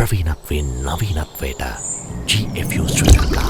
ප්‍රවීණත්වයෙන් නවීනත්වයට GFU Sri Lanka.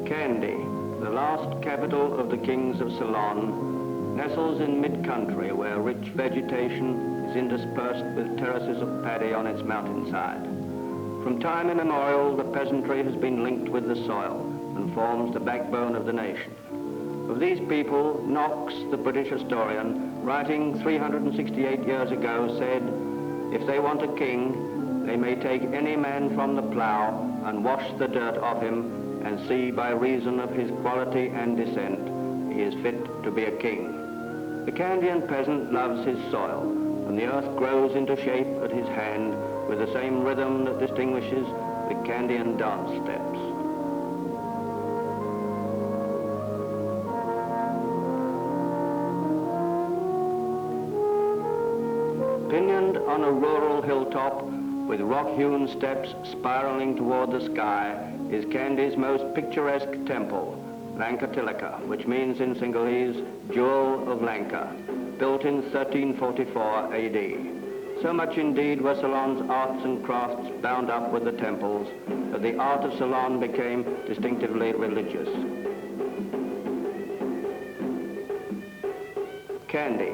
Kandy, the last capital of the kings of Ceylon, nestles in mid-country where rich vegetation is interspersed with terraces of paddy on its mountainside. From time immemorial, the peasantry has been linked with the soil and forms the backbone of the nation. Of these people, Knox, the British historian, writing 368 years ago, said, "If they want a king, they may take any man from the plough and wash the dirt off him, and see by reason of his quality and descent, he is fit to be a king." The Kandian peasant loves his soil, and the earth grows into shape at his hand with the same rhythm that distinguishes the Kandian dance steps. Pinioned on a rural hilltop with rock-hewn steps spiraling toward the sky is Kandy's most picturesque temple, Lanka, which means in Sinhalese, Jewel of Lanka, built in 1344 AD. So much indeed were Ceylon's arts and crafts bound up with the temples that the art of Ceylon became distinctively religious. Kandy,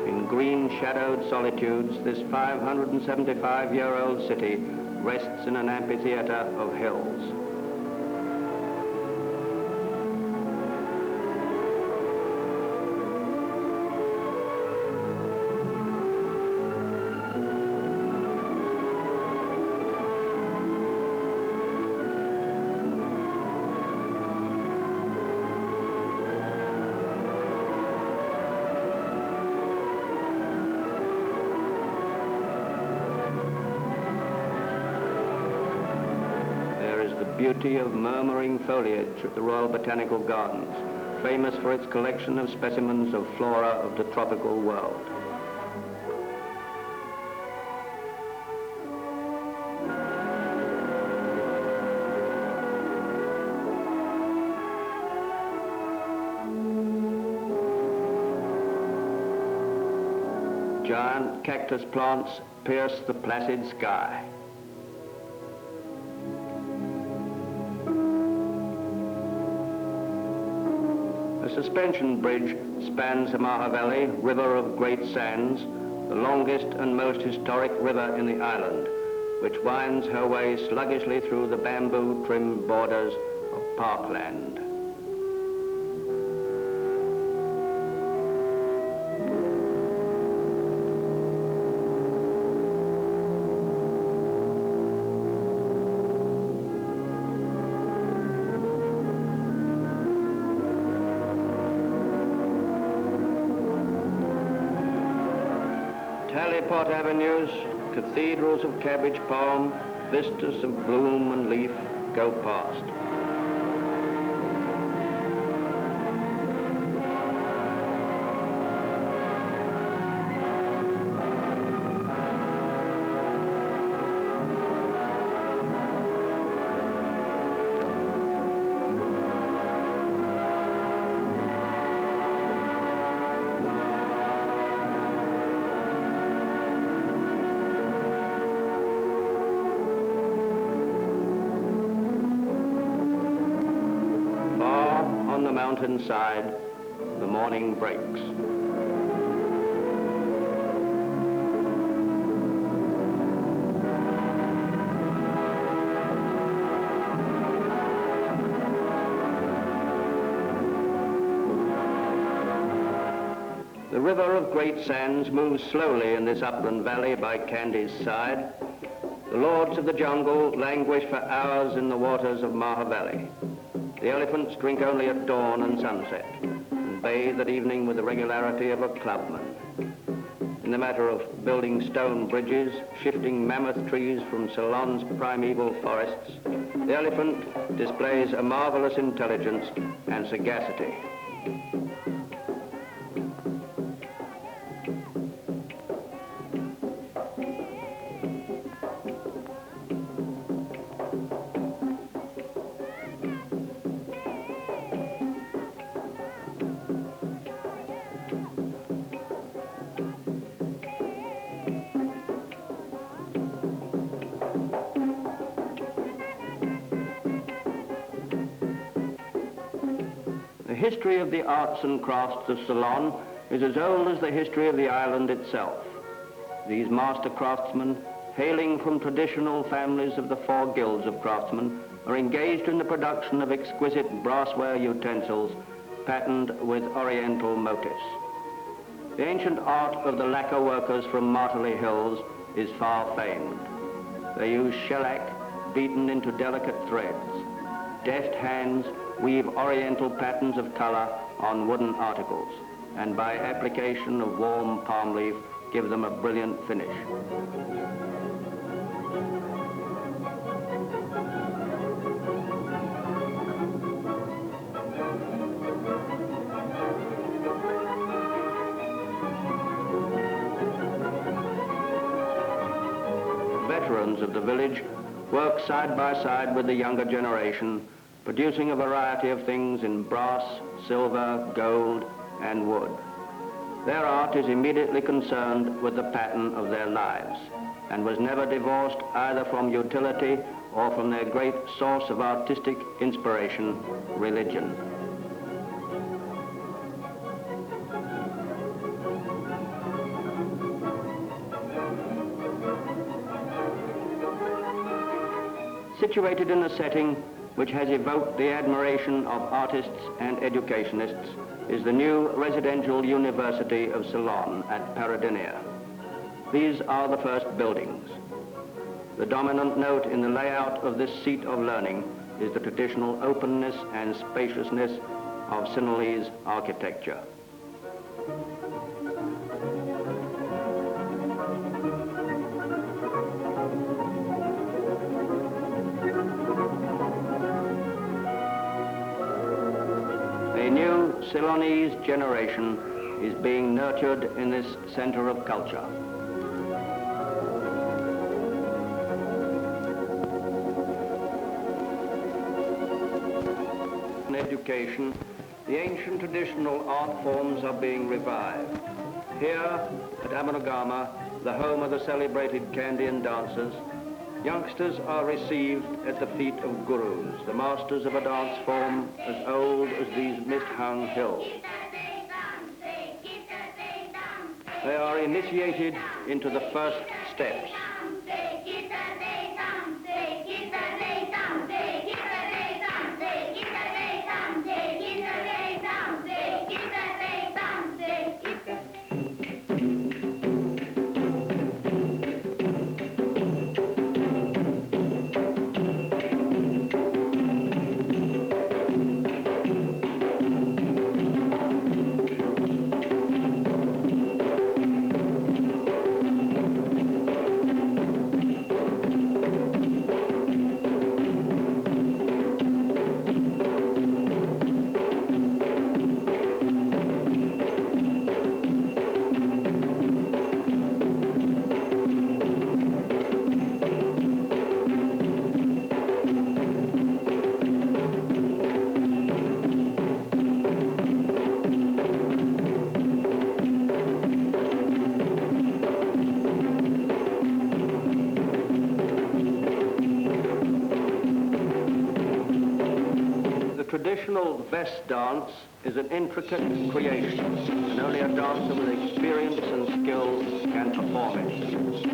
in green shadowed solitudes, this 575-year-old city rests in an amphitheater of hills. The beauty of murmuring foliage at the Royal Botanical Gardens, famous for its collection of specimens of flora of the tropical world. Giant cactus plants pierce the placid sky. A suspension bridge spans the Mahaveli, river of great sands, the longest and most historic river in the island, which winds her way sluggishly through the bamboo-trimmed borders of parkland. Talipot avenues, cathedrals of cabbage palm, vistas of bloom and leaf go past. Mountainside, the morning breaks. The river of great sands moves slowly in this upland valley by Kandy's side. The lords of the jungle languish for hours in the waters of Maha Valley. The elephants drink only at dawn and sunset, and bathe at evening with the regularity of a clubman. In the matter of building stone bridges, shifting mammoth trees from Ceylon's primeval forests, the elephant displays a marvelous intelligence and sagacity. The history of the arts and crafts of Ceylon is as old as the history of the island itself. These master craftsmen, hailing from traditional families of the 4 guilds of craftsmen, are engaged in the production of exquisite brassware utensils patterned with oriental motifs. The ancient art of the lacquer workers from Martley Hills is far famed. They use shellac beaten into delicate threads. Deft hands weave oriental patterns of color on wooden articles, and by application of warm palm leaf give them a brilliant finish. Veterans of the village work side by side with the younger generation, producing a variety of things in brass, silver, gold, and wood. Their art is immediately concerned with the pattern of their lives, and was never divorced either from utility or from their great source of artistic inspiration, religion. Situated in a setting which has evoked the admiration of artists and educationists is the new residential University of Ceylon at Paradinia. These are the first buildings. The dominant note in the layout of this seat of learning is the traditional openness and spaciousness of Sinhalese architecture. A new Ceylonese generation is being nurtured in this center of culture. In education, the ancient traditional art forms are being revived. Here at Amanagama, the home of the celebrated Kandyan dancers, youngsters are received at the feet of gurus, the masters of a dance form as old as these mist-hung hills. They are initiated into the first steps. The traditional vest dance is an intricate creation, and only a dancer with experience and skill can perform it.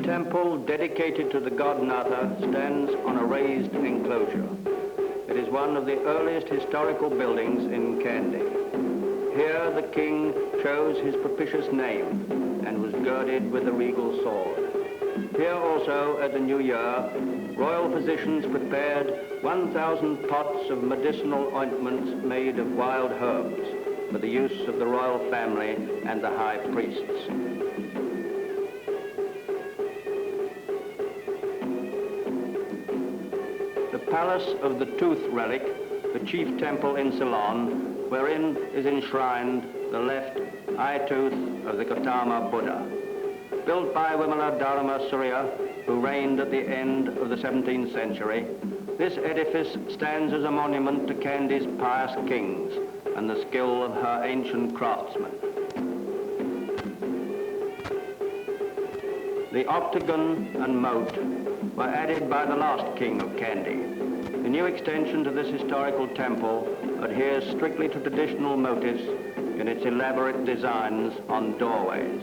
temple dedicated to the god Natha stands on a raised enclosure. It is one of the earliest historical buildings in Kandy. Here the king chose his propitious name and was girded with the regal sword. Here also, at the new year, royal physicians prepared 1,000 pots of medicinal ointments made of wild herbs for the use of the royal family and the high priests. The Palace of the Tooth Relic, the chief temple in Ceylon, wherein is enshrined the left eye tooth of the Gautama Buddha. Built by Vimala Dharma Surya, who reigned at the end of the 17th century, this edifice stands as a monument to Kandy's pious kings and the skill of her ancient craftsmen. The octagon and moat were added by the last king of Kandy. The new extension to this historical temple adheres strictly to traditional motifs in its elaborate designs on doorways.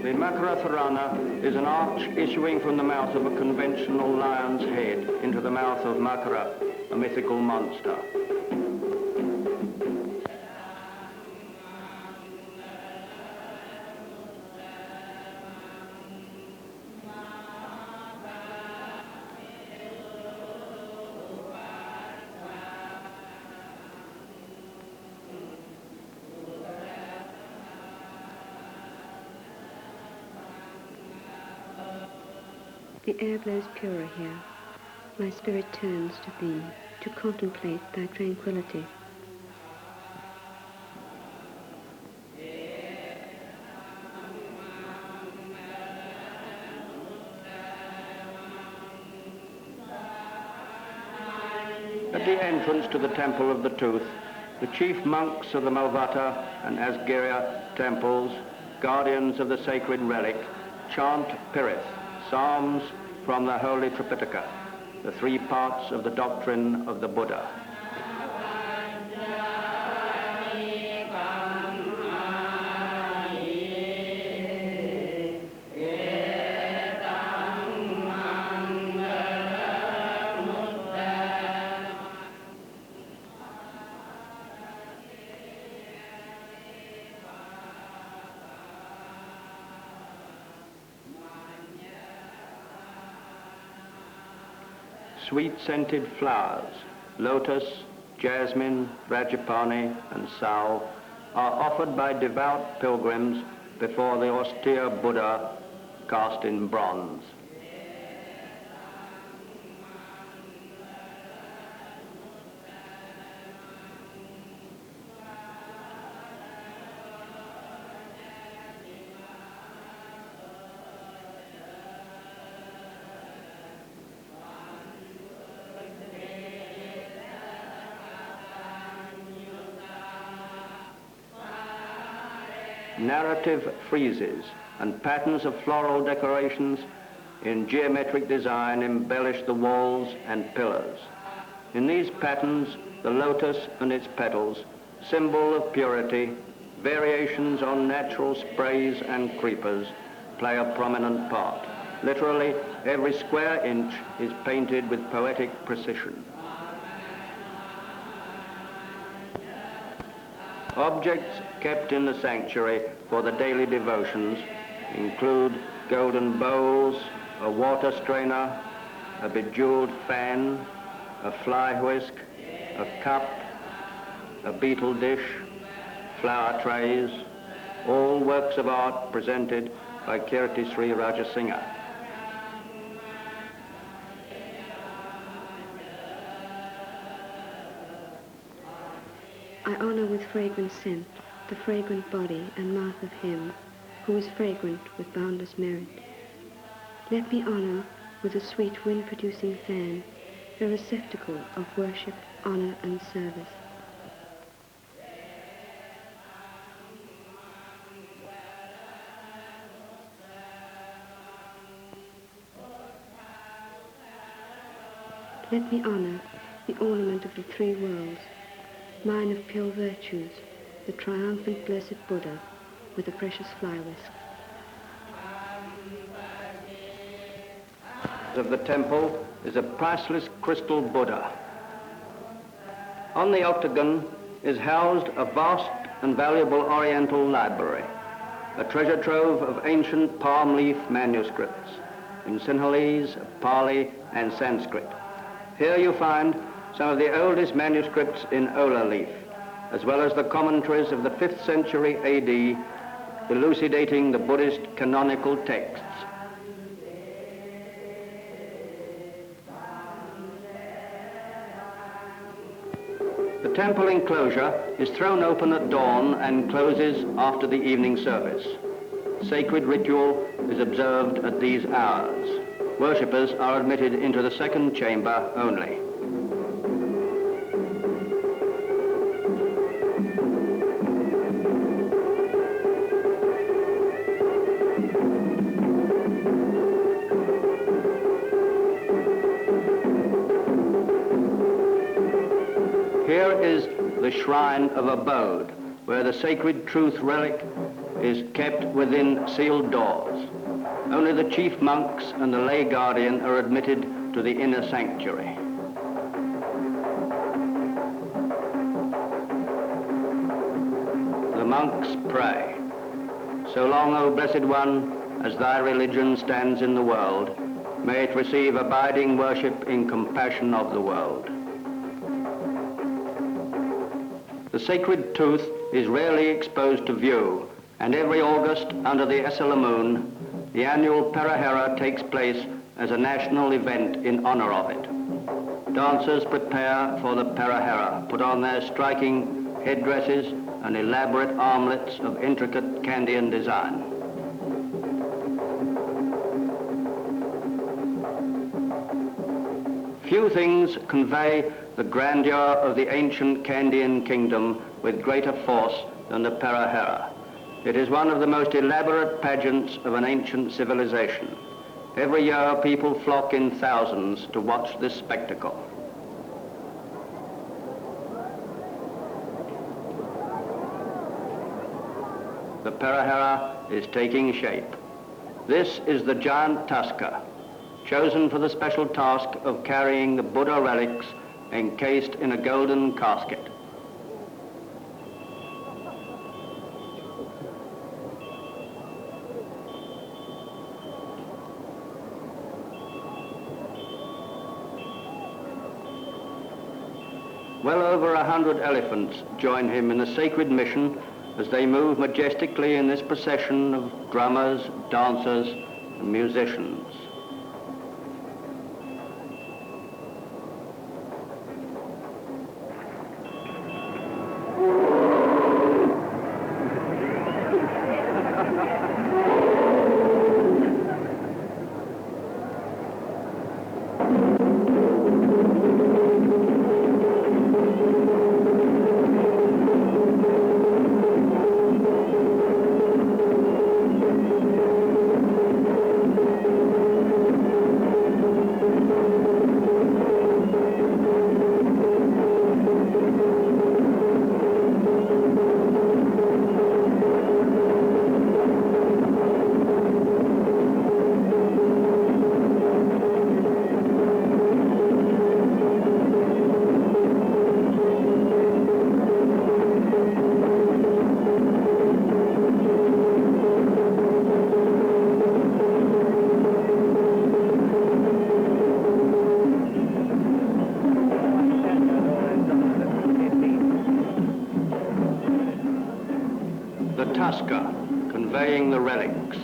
The Makara is an arch issuing from the mouth of a conventional lion's head into the mouth of Makara, a mythical monster. The air blows purer here. My spirit turns to thee, to contemplate thy tranquility. At the entrance to the Temple of the Tooth, the chief monks of the Malvata and Asgirya temples, guardians of the sacred relic, chant Pirith, psalms from the Holy Tripitaka, the three parts of the doctrine of the Buddha. Sweet-scented flowers, lotus, jasmine, rajapani, and sal, are offered by devout pilgrims before the austere Buddha cast in bronze. Narrative friezes and patterns of floral decorations in geometric design embellish the walls and pillars. In these patterns, the lotus and its petals, symbol of purity, variations on natural sprays and creepers, play a prominent part. Literally, every square inch is painted with poetic precision. Objects kept in the sanctuary for the daily devotions include golden bowls, a water strainer, a bejeweled fan, a fly whisk, a cup, a beetle dish, flower trays, all works of art presented by Kirti Sri Rajasingha. I honor with fragrant scent the fragrant body and mouth of him who is fragrant with boundless merit. Let me honor with a sweet wind-producing fan the receptacle of worship, honor, and service. Let me honor the ornament of the three worlds, mine of pure virtues, the triumphant blessed Buddha with the precious fly whisk. Of the temple is a priceless crystal Buddha. On the octagon is housed a vast and valuable Oriental library, a treasure trove of ancient palm leaf manuscripts in Sinhalese, Pali, and Sanskrit. Here you find some of the oldest manuscripts in Ola leaf, as well as the commentaries of the 5th century AD, elucidating the Buddhist canonical texts. The temple enclosure is thrown open at dawn and closes after the evening service. Sacred ritual is observed at these hours. Worshippers are admitted into the second chamber only. Here is the shrine of abode, where the sacred truth relic is kept within sealed doors. Only the chief monks and the lay guardian are admitted to the inner sanctuary. The monks pray, "So long, O Blessed One, as thy religion stands in the world, may it receive abiding worship in compassion of the world." The sacred tooth is rarely exposed to view, and every August, under the Essela moon, the annual Parahera takes place as a national event in honor of it. Dancers prepare for the Parahera, put on their striking headdresses and elaborate armlets of intricate Kandyan design. Few things convey the grandeur of the ancient Kandyan kingdom with greater force than the Parahera. It is one of the most elaborate pageants of an ancient civilization. Every year people flock in thousands to watch this spectacle. The Parahera is taking shape. This is the giant tusker, chosen for the special task of carrying the Buddha relics encased in a golden casket. Well over 100 elephants join him in the sacred mission as they move majestically in this procession of drummers, dancers, and musicians. Tusker, conveying the relics.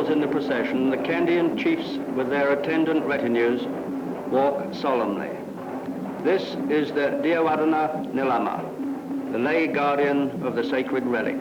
In the procession, the Kandyan chiefs with their attendant retinues walk solemnly. This is the Diawarana Nilama, the lay guardian of the sacred relic.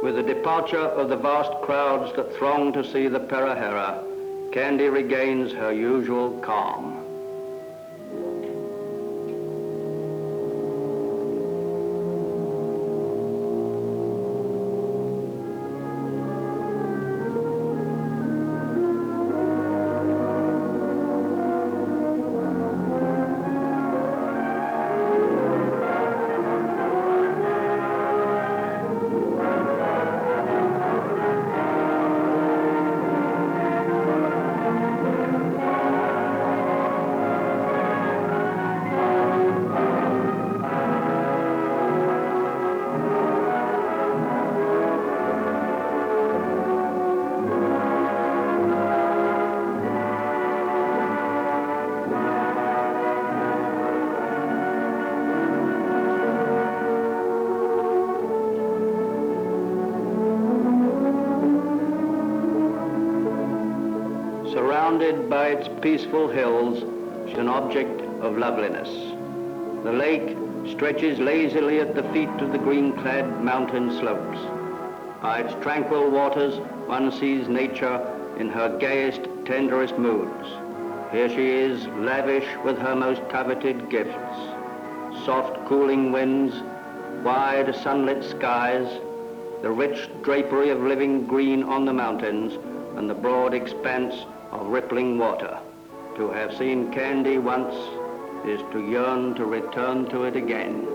With the departure of the vast crowds that throng to see the Perahera, Kandy regains her usual calm. Surrounded by its peaceful hills, is an object of loveliness. The lake stretches lazily at the feet of the green-clad mountain slopes. By its tranquil waters, one sees nature in her gayest, tenderest moods. Here she is, lavish with her most coveted gifts. Soft, cooling winds, wide, sunlit skies, the rich drapery of living green on the mountains, and the broad expanse of rippling water. To have seen Kandy once is to yearn to return to it again.